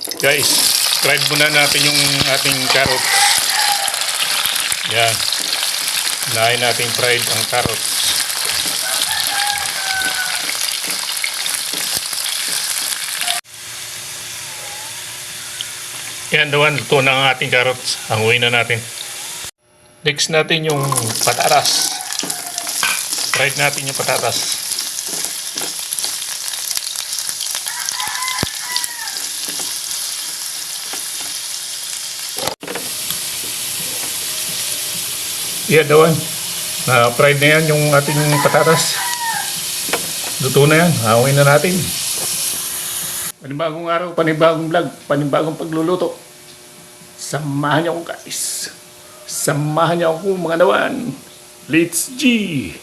Guys, fried muna natin yung ating carrots. Yan. Unahin natin fried ang carrots. Yan, dawan. Luto na ang ating carrots. Hanguin na natin. Next natin yung patatas. Fried natin yung patatas. Yan, dawan. Fried na yan yung ating patatas. Luto na yan. Hanguin na natin. Panibagong araw, panibagong vlog, panibagong pagluluto. Samahan niyo ako guys. Samahan niyo ako mga dawan. Let's G!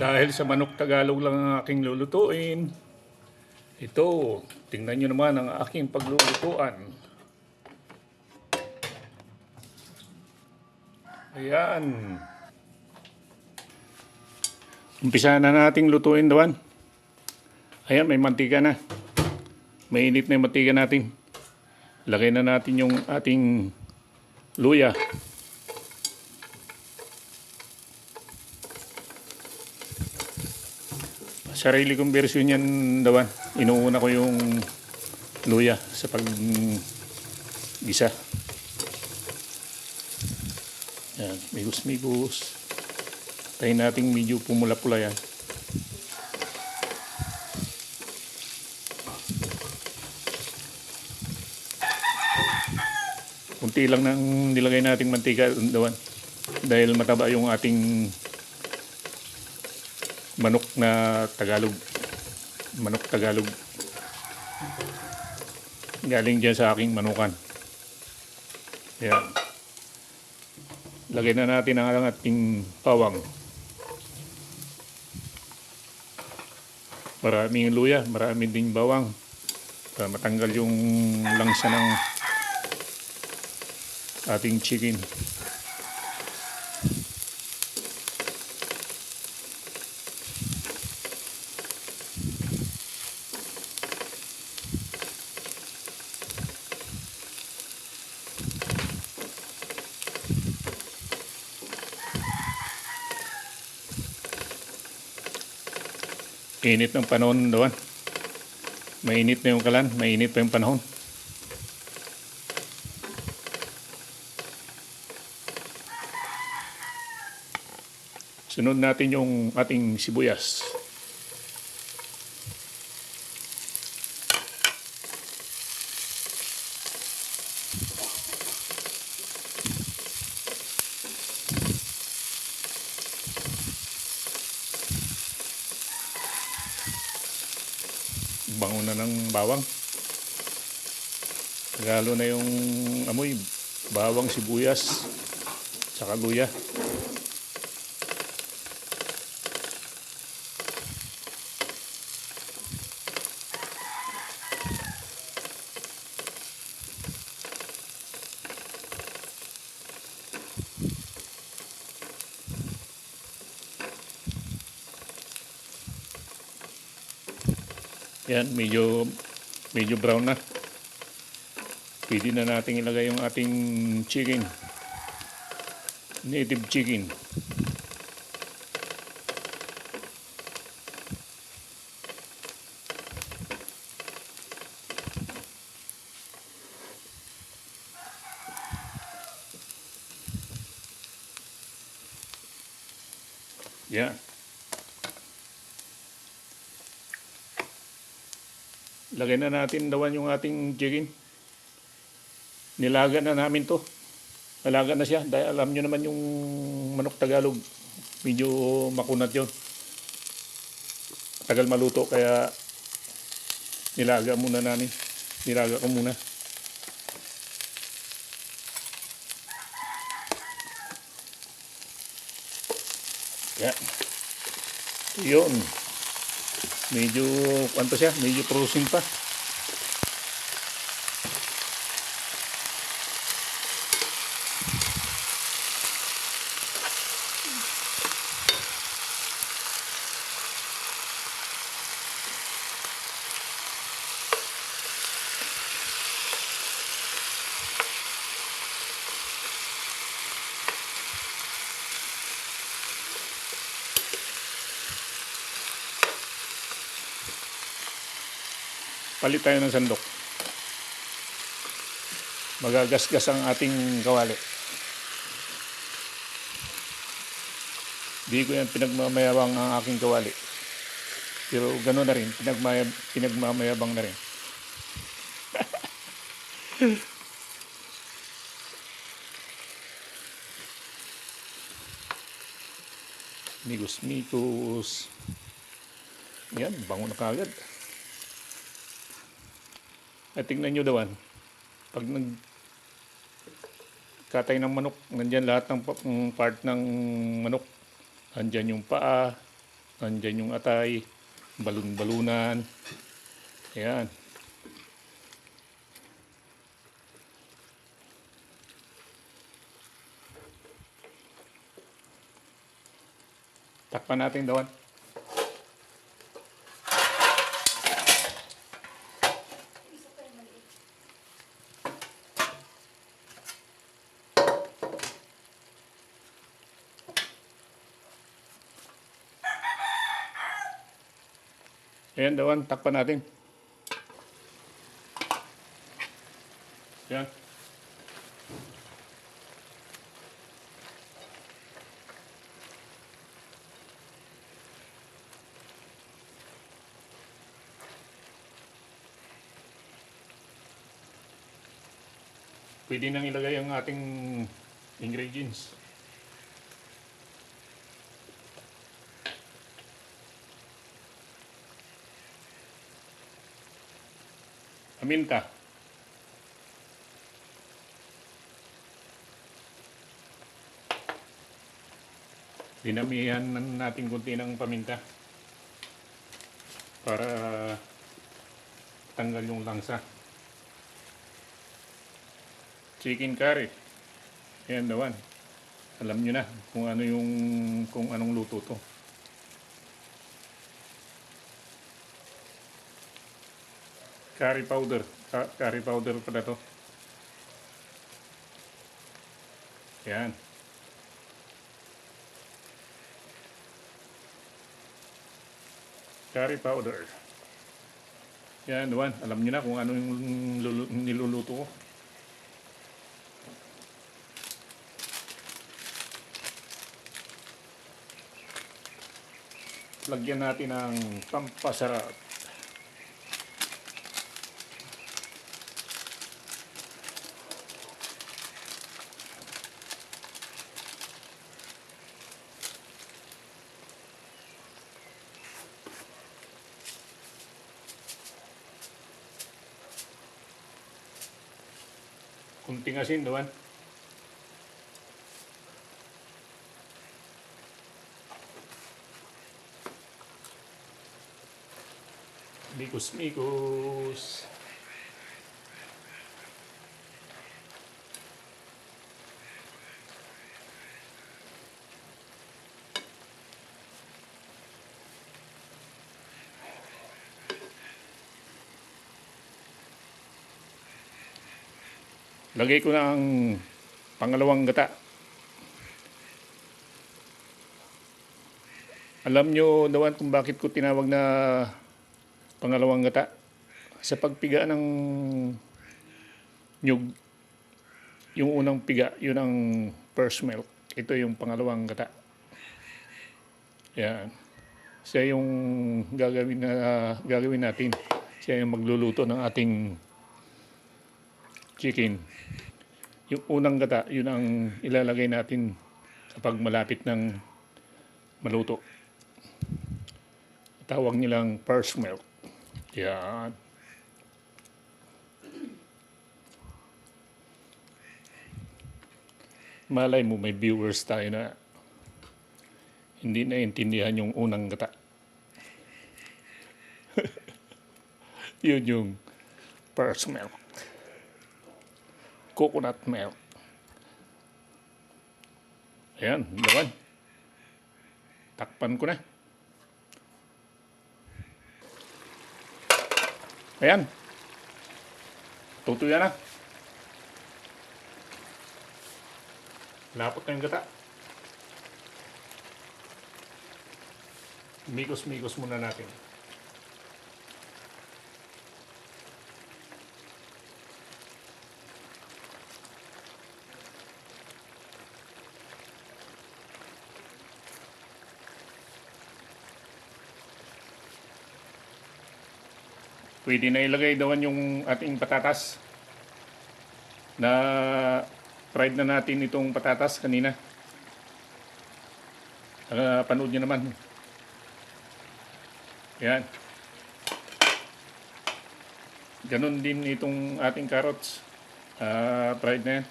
Dahil sa manok Tagalog lang ang aking lulutuin. Ito, tingnan nyo naman ang aking paglulutuan. Ayan. Umpisa na nating lutuin dawan. Ayan, may mantika na. Mainit na yung mantika natin. Lagay na natin yung ating luya. Sarili kong version yan dawan. Inuuna ko yung luya sa pag-gisa. Yan, migos-migos. Tayo nating medyo pumula-pula yan. Kunti lang nang nilagay nating mantika dawan. Dahil mataba yung ating manok na Tagalog. Manok Tagalog. Galing dyan sa aking manukan. Yan. Lagay na natin ang ating bawang. Maraming luya, maraming ding bawang. Para matanggal yung langsa ng ating chicken. Init ng panahon dawan. Mainit na yung kalan, mainit pa yung panahon. Sunod natin yung ating sibuyas. Bango na ng bawang. Lalo na yung amoy bawang, sibuyas, saka luya. Yan, medyo brown na. Pwede na natin ilagay yung ating chicken. Native chicken. Yan. Lagay na natin dawan yung ating chicken. Nilaga na namin to. Nalaga na siya. Dahil alam nyo naman yung manok Tagalog. Medyo makunat yun. Tagal maluto kaya nilaga muna namin. Nilaga ko muna. Yan. Yun. Medyo, kwanto siya, medyo frozen pa. palit tayo ng sandok. Magagasgas ang ating kawali. Di ko yan pinagmamayabang ang aking kawali. Pero gano'n na rin, pinagmamayabang na rin. Migos-migos. Yan, bango na kagad. At tingnan nyo dawan, pag nagkatay ng manok, nandyan lahat ng part ng manok. Nandyan yung paa, nandyan yung atay, balun-balunan. Ayan. Takpan natin dawan. Ayan dawan, takpan natin. Ayan. Pwede nang ilagay ang ating ingredients. Paminta. Dinamihan natin kunti ng paminta para tanggal yung langsa. Chicken curry. Ayan dawan. Alam nyo na kung anong luto to. Curry powder. Curry powder pala to. Yan. Curry powder. Yan, Duan. Alam niyo na kung ano yung niluluto ko. Lagyan natin ng pampasarap. Kunting asin, Duan. Mikos-mikos. Lagay ko na ang pangalawang gata. Alam nyo naman kung bakit ko tinawag na pangalawang gata. Sa pagpiga ng nyug, yung unang piga, yun ang first milk. Ito yung pangalawang gata. Yan. Siya yung gagawin natin. Siya yung magluluto ng ating chicken. Yung unang gata, yun ang ilalagay natin kapag malapit ng maluto. Tawag nilang first milk. Yan. Malay mo may viewers tayo na hindi naintindihan yung unang gata. Yun yung first milk. Coconut milk. Ayan, dawan. Takpan ko na. Ayan. Tutuya na. Lapot na yung gata. Mikos-mikos muna natin. Pwede na ilagay dawan yung ating patatas na fried na natin itong patatas kanina. Panood nyo naman. Yan. Ganon din itong ating carrots. Fried na yan.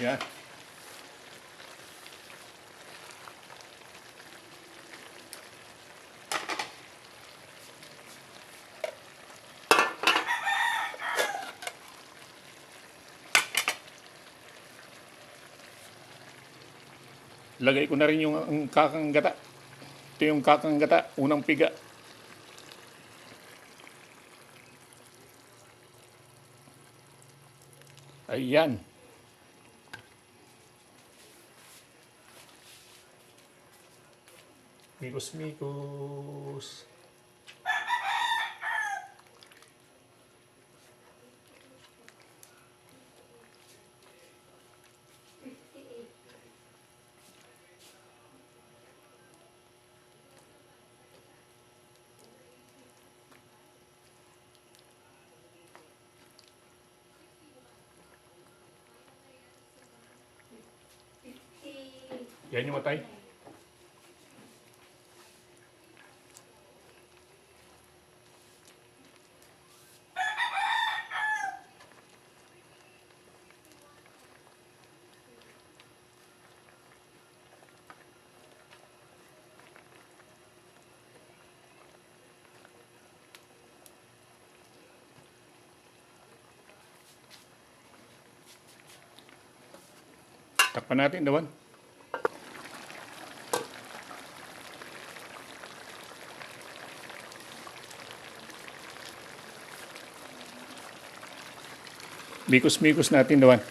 Yan. Lagay ko na rin yung ang kakang gata. Ito yung kakang gata, unang piga. Ayan. Mikos-mikos. Yan yung matay. Takpan natin, dawan. Mikos-mikos natin, dawan.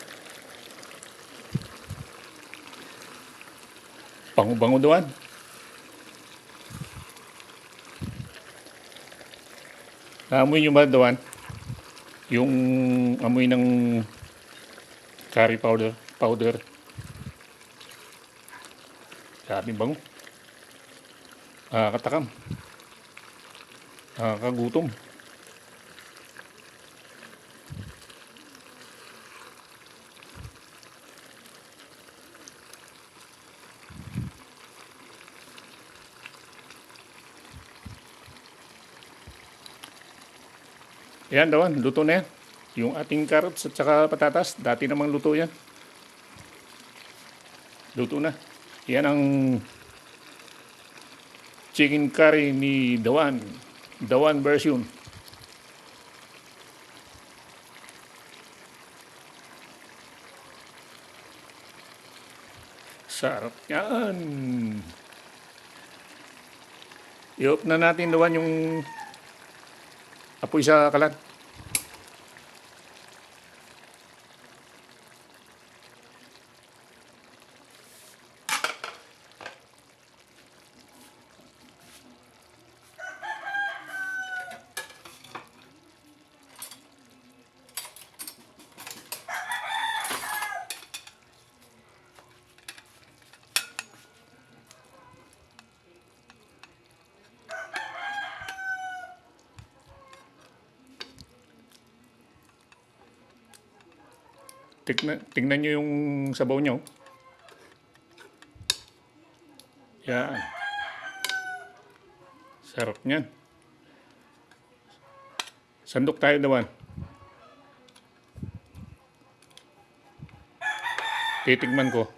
Bango-bango, dawan. Naamoy nyo ba, dawan? Yung amoy ng curry powder. Sabi bango. Katakam. Kagutom. Yan, dawan. Luto na yan. Yung ating carrots at saka patatas. Dati namang luto yan. Luto na. Yan ang chicken curry ni Dawan. Dawan version. Sarap yan. I-off na natin, Dawan, yung apoy sa kalan. Tingnan nyo yung sabaw nyo. Yan. Sarap niyan. Sandok tayo, Dawan. Titigman ko.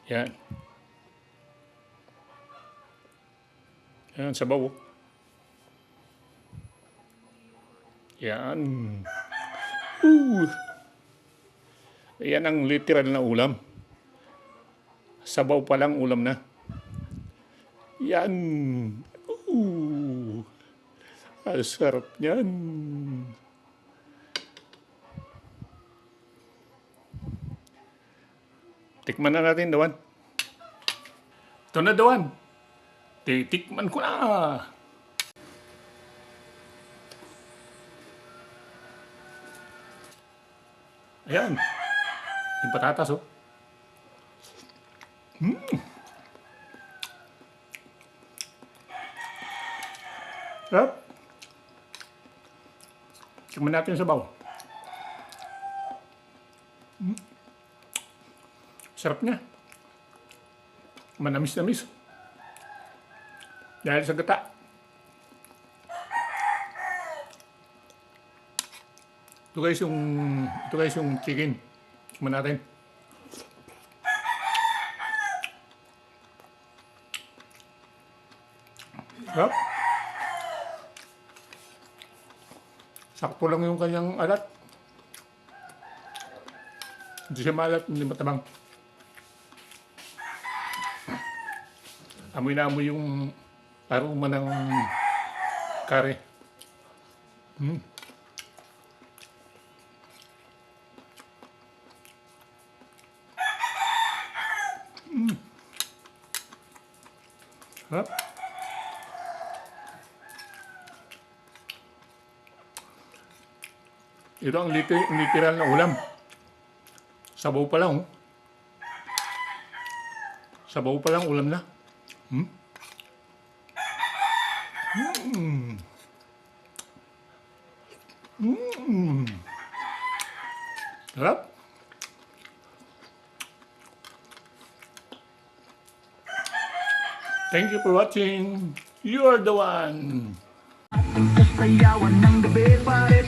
Yan. Yan, sabaw. Yan. Yan ang literal na ulam. Sabaw pa lang ulam na. Yan. Sarap yan. Tikman na natin, Dawan. Ito na, Dawan. Titikman ko na. Ayan. Yung patatas, oh. Sarap. Tikman natin yung sabaw. Sarap niya. Manamis-namis. Dahil sa gata. Ito guys yung chicken. Tikman natin. Sarap. Sakto lang yung kanyang alat. Hindi siya maalat, hindi matabang. Amoy na amoy yung aroma ng kare. Sarap. Ito ang literal na ulam. Sabaw pa lang, oh. Sabaw pa lang, ulam na. Sarap. Thank you for watching. You are the one. Sa sayawan ng gabi pare